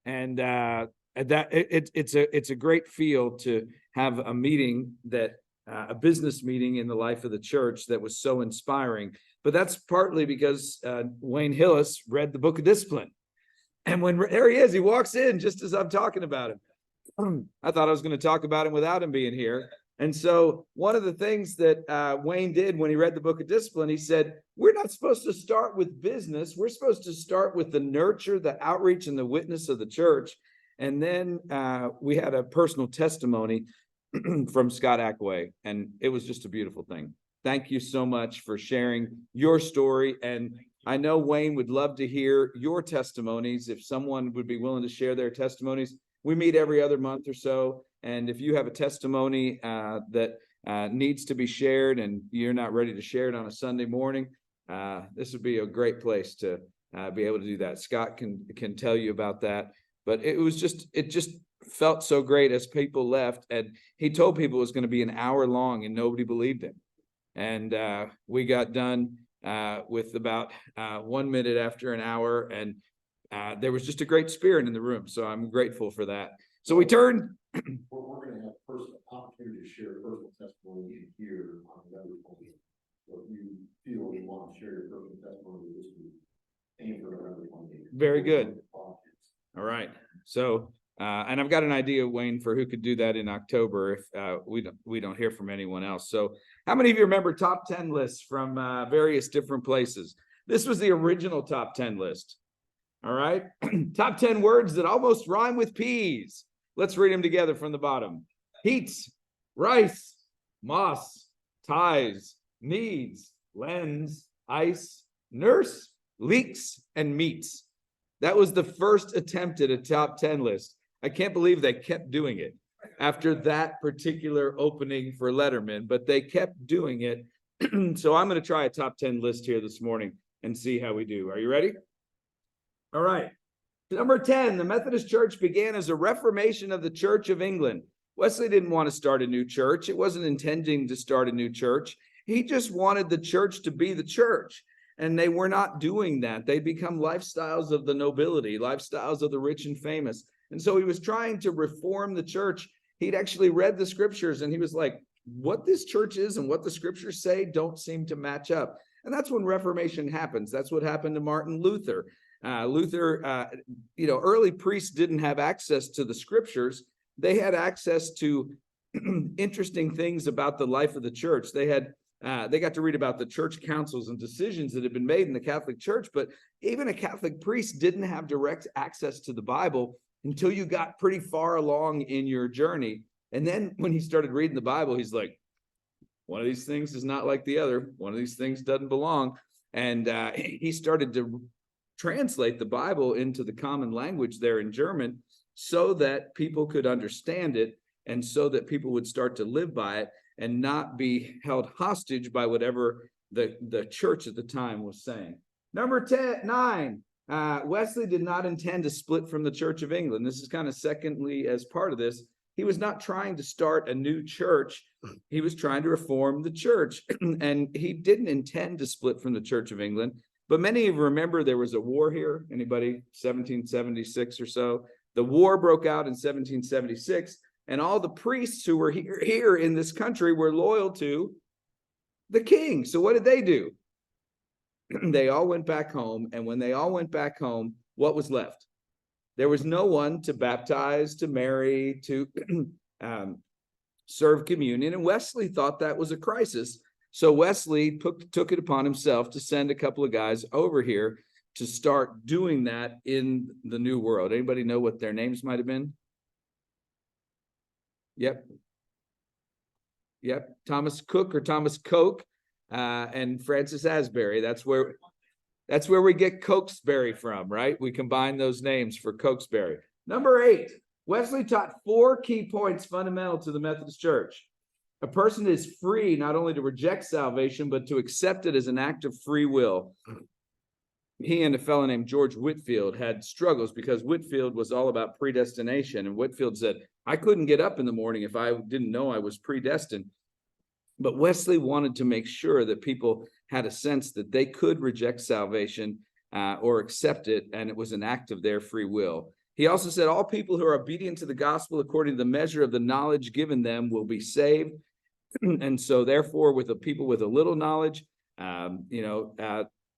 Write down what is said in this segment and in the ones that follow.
And it's a great feel to have a meeting a business meeting in the life of the church that was so inspiring. But that's partly because Wayne Hillis read the Book of Discipline. And when there he is, he walks in just as I'm talking about him. I thought I was going to talk about him without him being here. And so one of the things that Wayne did when he read the Book of Discipline, he said, we're not supposed to start with business. We're supposed to start with the nurture, the outreach, and the witness of the church. And then we had a personal testimony from Scott Ackway, and it was just a beautiful thing. Thank you so much for sharing your story. And I know Wayne would love to hear your testimonies. If someone would be willing to share their testimonies, we meet every other month or so. And if you have a testimony that needs to be shared and you're not ready to share it on a Sunday morning, this would be a great place to be able to do that. Scott can tell you about that. But it just felt so great as people left. And he told people it was going to be an hour long and nobody believed him. And we got done with about 1 minute after an hour. And there was just a great spirit in the room. So I'm grateful for that. So we turned. We're going to have personal opportunity to share personal testimony in here on another point. So if you feel you want to share your personal testimony this week, aim for another point. Very good. All right. So, and I've got an idea, Wayne, for who could do that in October if we don't hear from anyone else. So how many of you remember top 10 lists from various different places? This was the original top 10 list. All right. Top 10 words that almost rhyme with peas. Let's read them together from the bottom. Heat, rice, moss, ties, needs, lens, ice, nurse, leaks, and meats. That was the first attempt at a top 10 list. I can't believe they kept doing it after that particular opening for Letterman, but they kept doing it. So I'm going to try a top 10 list here this morning and see how we do. Are you ready? All right. Number 10, the Methodist Church began as a reformation of the Church of England. Wesley didn't want to start a new church. It wasn't intending to start a new church. He just wanted the church to be the church. And they were not doing that. They become lifestyles of the nobility, lifestyles of the rich and famous. And so he was trying to reform the church. He'd actually read the scriptures and he was like, what this church is and what the scriptures say don't seem to match up. And that's when Reformation happens. That's what happened to Martin Luther. Early priests didn't have access to the scriptures. They had access to interesting things about the life of the church. They got to read about the church councils and decisions that had been made in the Catholic Church, but even a Catholic priest didn't have direct access to the Bible until you got pretty far along in your journey. And then when he started reading the Bible, he's like, one of these things is not like the other. One of these things doesn't belong. And he started to translate the Bible into the common language there in German so that people could understand it and so that people would start to live by it and not be held hostage by whatever the church at the time was saying. Number 9, Wesley did not intend to split from the Church of England. This is kind of secondly as part of this. He was not trying to start a new church. He was trying to reform the church. And he didn't intend to split from the Church of England. But many of you remember there was a war here. Anybody? 1776 or so. The war broke out in 1776. And all the priests who were here in this country were loyal to the king. So what did they do? They all went back home. And when they all went back home, what was left? There was no one to baptize, to marry, to serve communion. And Wesley thought that was a crisis. So Wesley took it upon himself to send a couple of guys over here to start doing that in the New World. Anybody know what their names might have been? Yep. Thomas Cook or Thomas Coke and Francis Asbury. That's where we get Cokesbury from, right? We combine those names for Cokesbury. Number 8, Wesley taught 4 key points fundamental to the Methodist Church. A person is free not only to reject salvation, but to accept it as an act of free will. He and a fellow named George Whitefield had struggles because Whitefield was all about predestination. And Whitefield said, I couldn't get up in the morning if I didn't know I was predestined. But Wesley wanted to make sure that people had a sense that they could reject salvation or accept it, and it was an act of their free will. He also said, all people who are obedient to the gospel according to the measure of the knowledge given them will be saved. And so therefore, with the people with a little knowledge,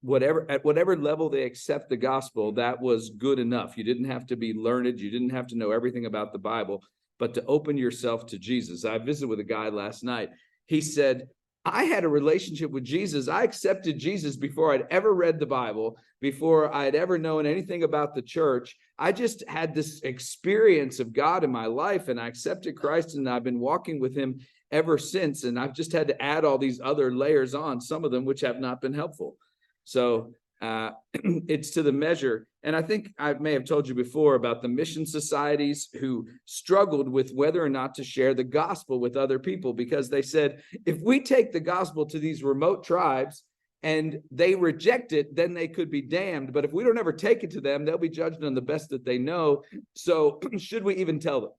whatever level they accept the gospel, that was good enough. You didn't have to be learned. You didn't have to know everything about the Bible, but to open yourself to Jesus. I visited with a guy last night. He said, I had a relationship with Jesus. I accepted Jesus before I'd ever read the Bible, before I'd ever known anything about the church. I just had this experience of God in my life, and I accepted Christ, and I've been walking with him ever since. And I've just had to add all these other layers on, some of them which have not been helpful. So it's to the measure. And I think I may have told you before about the mission societies who struggled with whether or not to share the gospel with other people, because they said, if we take the gospel to these remote tribes and they reject it, then they could be damned. But if we don't ever take it to them, they'll be judged on the best that they know. So should we even tell them?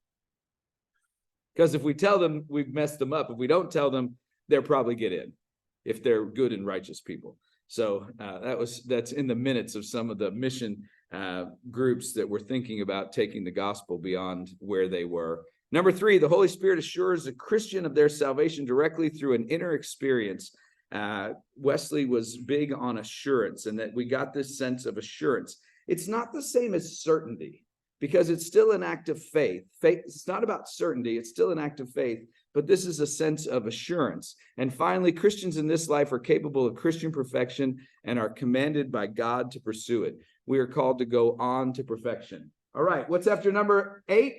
Because if we tell them, we've messed them up. If we don't tell them, they'll probably get in if they're good and righteous people. So that's in the minutes of some of the mission groups that were thinking about taking the gospel beyond where they were. Number 3, the Holy Spirit assures a Christian of their salvation directly through an inner experience. Wesley was big on assurance, and that we got this sense of assurance. It's not the same as certainty, because it's still an act of faith. Faith, it's not about certainty, it's still an act of faith, but this is a sense of assurance. And finally, Christians in this life are capable of Christian perfection and are commanded by God to pursue it. We are called to go on to perfection. All right, what's after number 8?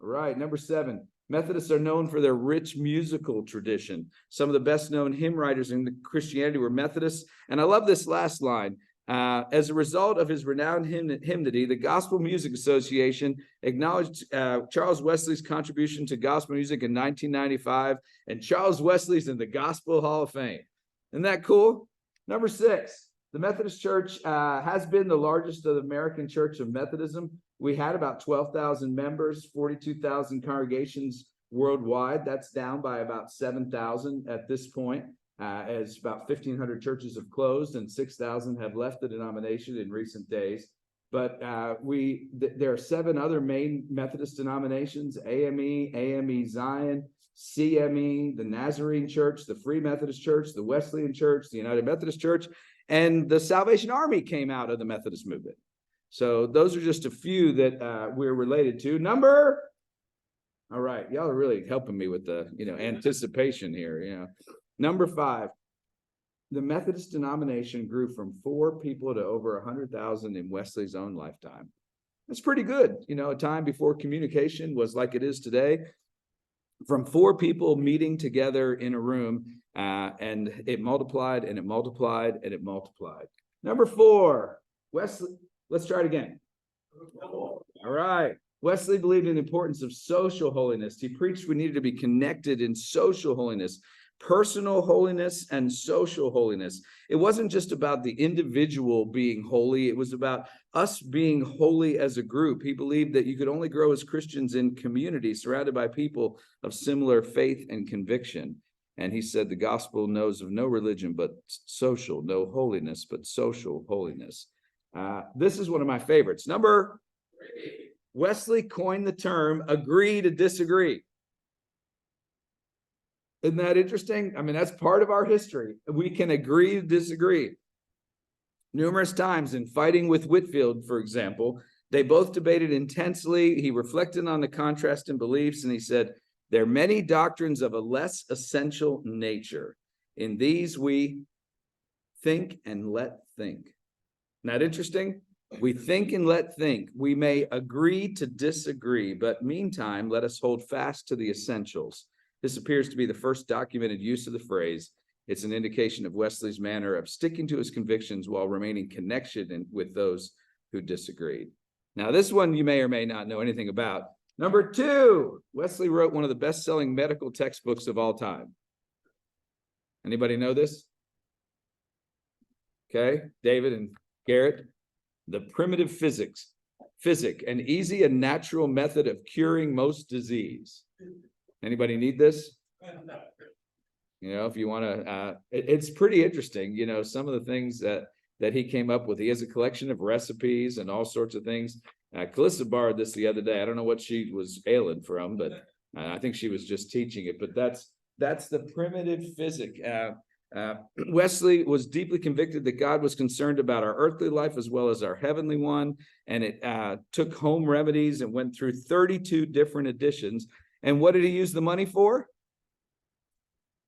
All right, number 7. Methodists are known for their rich musical tradition. Some of the best known hymn writers in Christianity were Methodists. And I love this last line. As a result of his renowned hymnody, the Gospel Music Association acknowledged Charles Wesley's contribution to gospel music in 1995, and Charles Wesley's in the Gospel Hall of Fame. Isn't that cool? Number 6, the Methodist Church has been the largest of the American Church of Methodism. We had about 12,000 members, 42,000 congregations worldwide. That's down by about 7,000 at this point. As about 1,500 churches have closed and 6,000 have left the denomination in recent days. But there are 7 other main Methodist denominations: AME, AME Zion, CME, the Nazarene Church, the Free Methodist Church, the Wesleyan Church, the United Methodist Church, and the Salvation Army came out of the Methodist movement. So those are just a few that we're related to. All right, y'all are really helping me with the anticipation here. Number 5, the Methodist denomination grew from 4 people to over 100,000 in Wesley's own lifetime. That's pretty good. A time before communication was like it is today. From 4 people meeting together in a room, and it multiplied and it multiplied and it multiplied. Number 4, Wesley. Let's try it again. All right. Wesley believed in the importance of social holiness. He preached we needed to be connected in social holiness. Personal holiness and social holiness. It wasn't just about the individual being holy. It was about us being holy as a group. He believed that you could only grow as Christians in community, surrounded by people of similar faith and conviction. And he said the gospel knows of no religion but social, no holiness but social holiness. This is one of my favorites. Number 3, Wesley coined the term agree to disagree. Isn't that interesting? I mean, that's part of our history. We can agree to disagree. Numerous times in Fighting with Whitefield, for example, they both debated intensely. He reflected on the contrast in beliefs, and he said, there are many doctrines of a less essential nature. In these we think and let think. Isn't that interesting? We think and let think. We may agree to disagree, but meantime, let us hold fast to the essentials. This appears to be the first documented use of the phrase. It's an indication of Wesley's manner of sticking to his convictions while remaining connected with those who disagreed. Now, this one you may or may not know anything about. Number 2, Wesley wrote one of the best-selling medical textbooks of all time. Anybody know this? Okay, David and Garrett. The Primitive Physic, an easy and natural method of curing most disease. Anybody need this? If you want to, it's pretty interesting. Some of the things that that he came up with. He has a collection of recipes and all sorts of things. Calissa borrowed this the other day. I don't know what she was ailing from, but I think she was just teaching it. But that's the primitive physic. Wesley was deeply convicted that God was concerned about our earthly life as well as our heavenly one. And it took home remedies and went through 32 different editions. And what did he use the money for?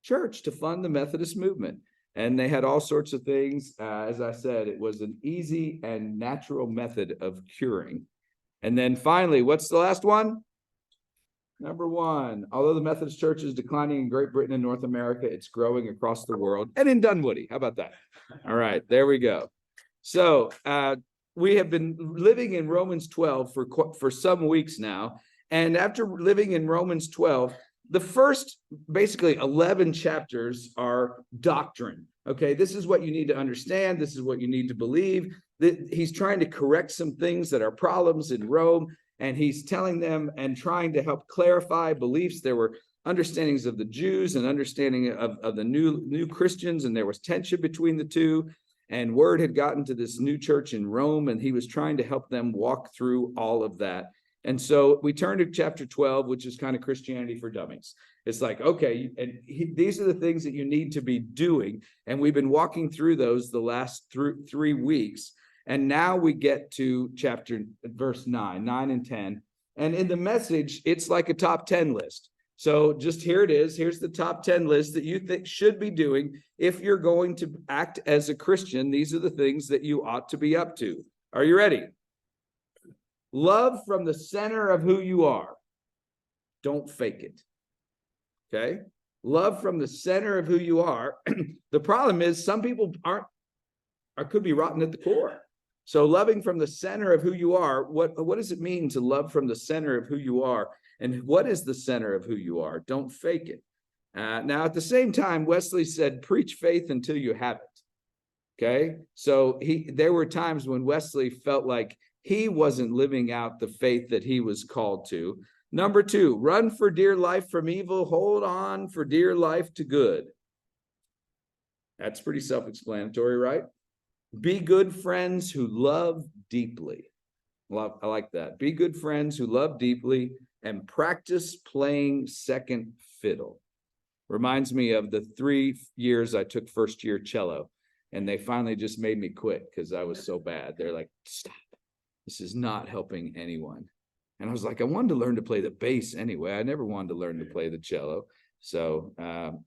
Church, to fund the Methodist movement. And they had all sorts of things. As I said, it was an easy and natural method of curing. And then finally, what's the last one? Number one, although the Methodist Church is declining in Great Britain and North America, it's growing across the world and in Dunwoody. How about that? All right, there we go. So we have been living in Romans 12 for some weeks now. And after living in Romans 12, the first basically 11 chapters are doctrine. Okay, this is what you need to understand. This is what you need to believe. He's trying to correct some things that are problems in Rome. And he's telling them and trying to help clarify beliefs. There were understandings of the Jews and understanding of the new Christians, and there was tension between the two. And word had gotten to this new church in Rome, and he was trying to help them walk through all of that. And so we turn to chapter 12, which is kind of Christianity for Dummies. It's like, okay, and these are the things that you need to be doing. And we've been walking through those the last 3 weeks. And now we get to verse 9 and 10. And in the Message, it's like a top 10 list. So just here it is. Here's the top 10 list that you think should be doing. If you're going to act as a Christian, these are the things that you ought to be up to. Are you ready? Love from the center of who you are. Don't fake it. Okay? Love from the center of who you are. The problem is some people could be rotten at the core. So loving from the center of who you are, what does it mean to love from the center of who you are? And what is the center of who you are? Don't fake it. Now, at the same time, Wesley said, preach faith until you have it. Okay? So there were times when Wesley felt like he wasn't living out the faith that he was called to. Number 2, run for dear life from evil, hold on for dear life to good. That's pretty self-explanatory, right? Be good friends who love deeply. I like that. Be good friends who love deeply and practice playing second fiddle. Reminds me of the 3 years I took first year cello, and they finally just made me quit because I was so bad. They're like, stop. This is not helping anyone. And I was like, I wanted to learn to play the bass anyway. I never wanted to learn to play the cello. So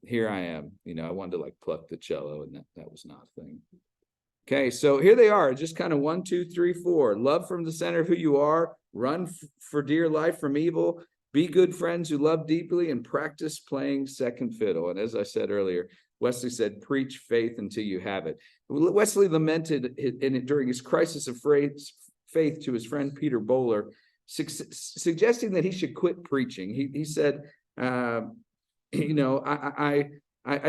here I am. I wanted to like pluck the cello, and that was not a thing. Okay, so here they are, just kind of 1, 2, 3, 4. Love from the center of who you are. Run for dear life from evil. Be good friends who love deeply and practice playing second fiddle. And as I said earlier, Wesley said, preach faith until you have it. Wesley lamented during his crisis of faith to his friend Peter Bowler, suggesting that he should quit preaching. He said, I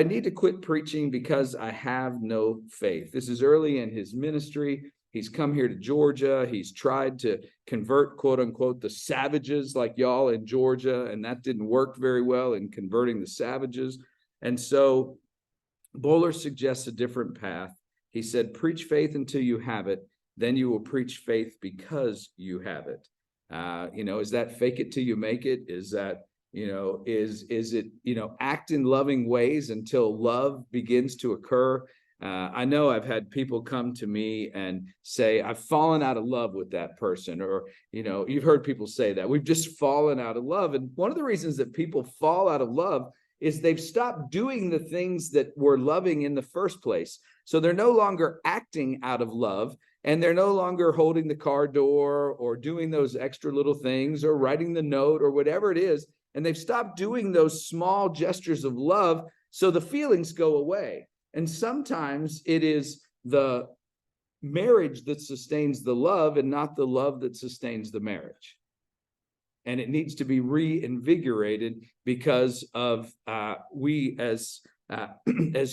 need to quit preaching because I have no faith. This is early in his ministry. He's come here to Georgia. He's tried to convert, quote unquote, the savages like y'all in Georgia, and that didn't work very well in converting the savages. And so Bowler suggests a different path. He said, preach faith until you have it. Then you will preach faith because you have it. Is that fake it till you make it? Is that, is it, act in loving ways until love begins to occur? I know I've had people come to me and say, I've fallen out of love with that person, or, you've heard people say that we've just fallen out of love. And one of the reasons that people fall out of love is they've stopped doing the things that were loving in the first place. So they're no longer acting out of love, and they're no longer holding the car door or doing those extra little things or writing the note or whatever it is. And they've stopped doing those small gestures of love. So the feelings go away. And sometimes it is the marriage that sustains the love and not the love that sustains the marriage. And it needs to be reinvigorated because of we as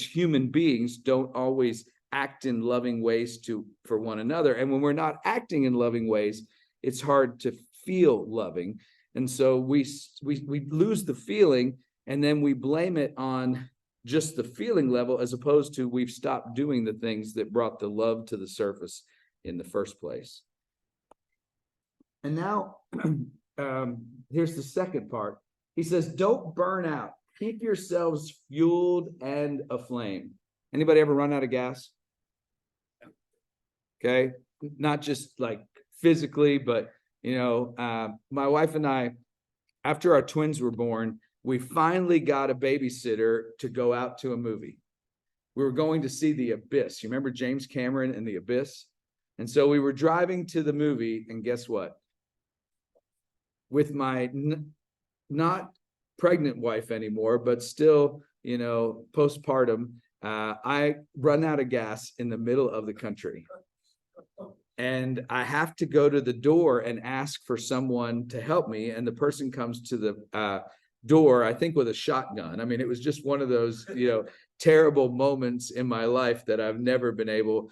human beings don't always act in loving ways for one another. And when we're not acting in loving ways, it's hard to feel loving. And so we lose the feeling, and then we blame it on just the feeling level, as opposed to we've stopped doing the things that brought the love to the surface in the first place. And now, here's the second part. He says, don't burn out. Keep yourselves fueled and aflame. Anybody ever run out of gas? Okay. Not just like physically, but, my wife and I, after our twins were born, we finally got a babysitter to go out to a movie. We were going to see The Abyss. You remember James Cameron and The Abyss? And so we were driving to the movie, and guess what? With my not pregnant wife anymore, but still, postpartum, I run out of gas in the middle of the country. And I have to go to the door and ask for someone to help me. And the person comes to the door, I think with a shotgun. I mean, it was just one of those, terrible moments in my life that I've never been able.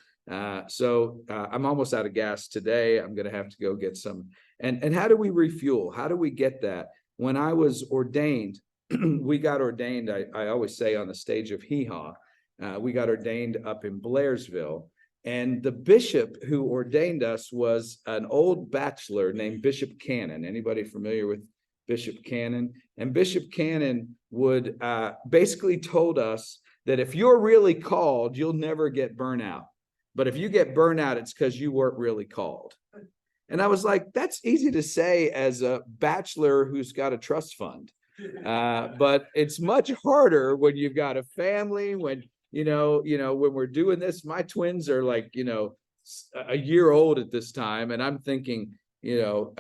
So I'm almost out of gas today. I'm going to have to go get some. And how do we refuel? How do we get that? When I was ordained, we got ordained, I always say on the stage of Hee Haw, we got ordained up in Blairsville. And the bishop who ordained us was an old bachelor named Bishop Cannon. Anybody familiar with Bishop Cannon? And Bishop Cannon would basically told us that if you're really called, you'll never get burnt out. But if you get burnt out, it's because you weren't really called. And I was like, that's easy to say as a bachelor who's got a trust fund. But it's much harder when you've got a family, when when we're doing this. My twins are like, a year old at this time. And I'm thinking, you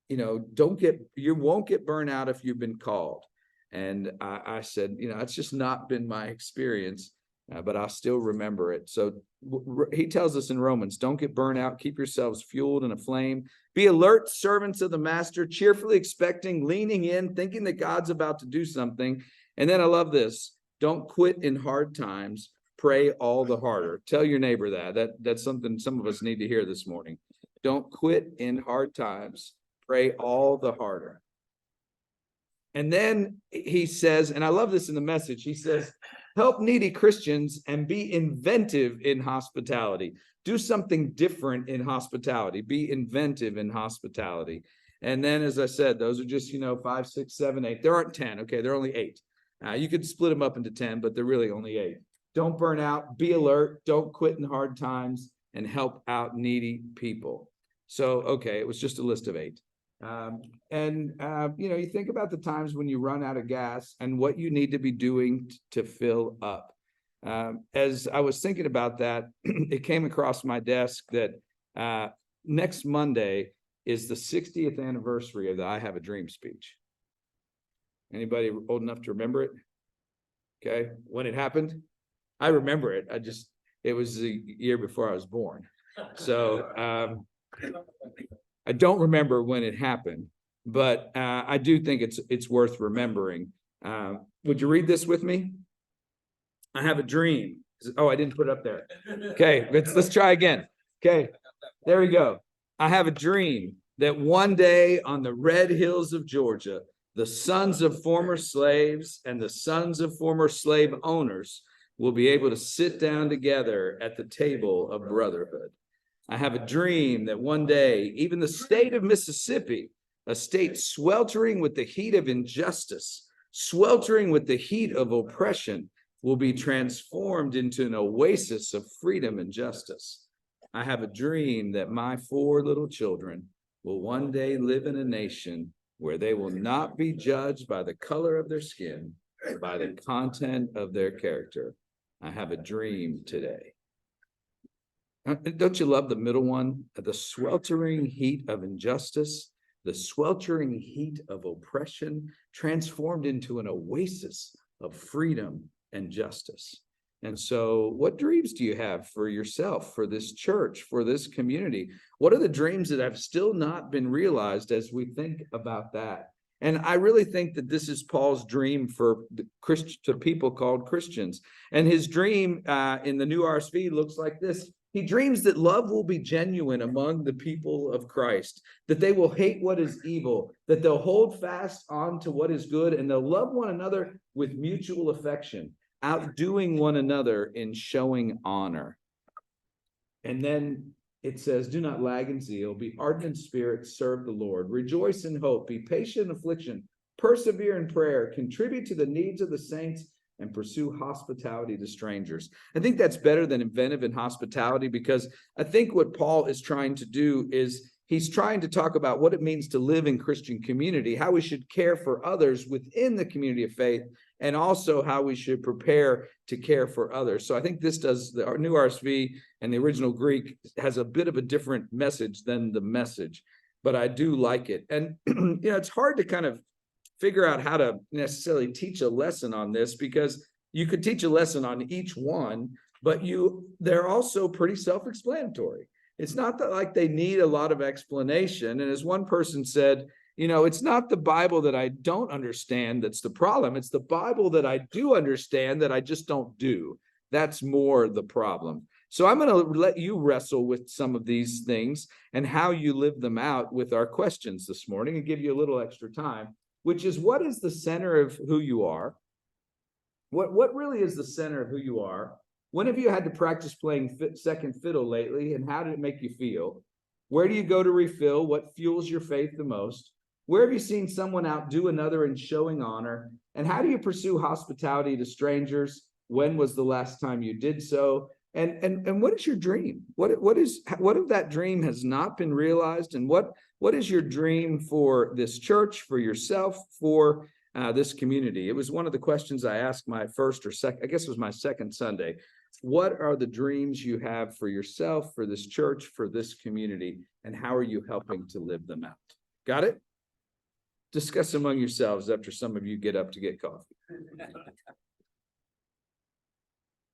won't get burned out if you've been called. And I said, it's just not been my experience, but I'll still remember it. So he tells us in Romans, don't get burned out, keep yourselves fueled and aflame, be alert, servants of the master, cheerfully expecting, leaning in, thinking that God's about to do something. And then I love this. Don't quit in hard times. Pray all the harder. Tell your neighbor that's something some of us need to hear this morning. Don't quit in hard times. Pray all the harder. And then he says, and I love this in the Message, he says, help needy Christians and be inventive in hospitality. Do something different in hospitality. Be inventive in hospitality. And then, as I said, those are just, 5, 6, 7, 8. There aren't 10. Okay, they're only 8. You could split them up into 10, but they're really only 8. Don't burn out, be alert, don't quit in hard times, and help out needy people. So, okay, it was just a list of 8. You think about the times when you run out of gas and what you need to be doing to fill up. As I was thinking about that, it came across my desk that next Monday is the 60th anniversary of the I Have a Dream speech. Anybody old enough to remember it? Okay, when it happened? I remember it. It was the year before I was born. So I don't remember when it happened, but I do think it's worth remembering. Would you read this with me? I have a dream. Oh, I didn't put it up there. Okay, let's try again. Okay, there we go. I have a dream that one day on the red hills of Georgia, the sons of former slaves and the sons of former slave owners will be able to sit down together at the table of brotherhood. I have a dream that one day, even the state of Mississippi, a state sweltering with the heat of injustice, sweltering with the heat of oppression, will be transformed into an oasis of freedom and justice. I have a dream that my 4 little children will one day live in a nation where they will not be judged by the color of their skin, but by the content of their character. I have a dream today. Don't you love the middle one? The sweltering heat of injustice, the sweltering heat of oppression, transformed into an oasis of freedom and justice. And so what dreams do you have for yourself, for this church, for this community? What are the dreams that have still not been realized as we think about that? And I really think that this is Paul's dream for to people called Christians. And his dream in the New RSV looks like this. He dreams that love will be genuine among the people of Christ, that they will hate what is evil, that they'll hold fast on to what is good, and they'll love one another with mutual affection. outdoing one another in showing honor. And then it says, do not lag in zeal, be ardent in spirit, serve the Lord, rejoice in hope, be patient in affliction, persevere in prayer, contribute to the needs of the saints, and pursue hospitality to strangers. I think that's better than inventive in hospitality, because I think what Paul is trying to do is he's trying to talk about what it means to live in Christian community, how we should care for others within the community of faith, and also how we should prepare to care for others. So I think this does, our new RSV and the original Greek has a bit of a different message than the Message, but I do like it. And it's hard to kind of figure out how to necessarily teach a lesson on this, because you could teach a lesson on each one, but they're also pretty self-explanatory. It's not that like they need a lot of explanation. And as one person said, it's not the Bible that I don't understand that's the problem. It's the Bible that I do understand that I just don't do. That's more the problem. So I'm going to let you wrestle with some of these things and how you live them out with our questions this morning, and give you a little extra time, which is, what is the center of who you are? What really is the center of who you are? When have you had to practice playing second fiddle lately, and how did it make you feel? Where do you go to refill? What fuels your faith the most? Where have you seen someone outdo another in showing honor? And how do you pursue hospitality to strangers? When was the last time you did so? And what is your dream? What if that dream has not been realized? And what is your dream for this church, for yourself, for this community? It was one of the questions I asked my first or second, I guess it was my second Sunday. What are the dreams you have for yourself, for this church, for this community, and how are you helping to live them out? Got it? Discuss among yourselves after some of you get up to get coffee.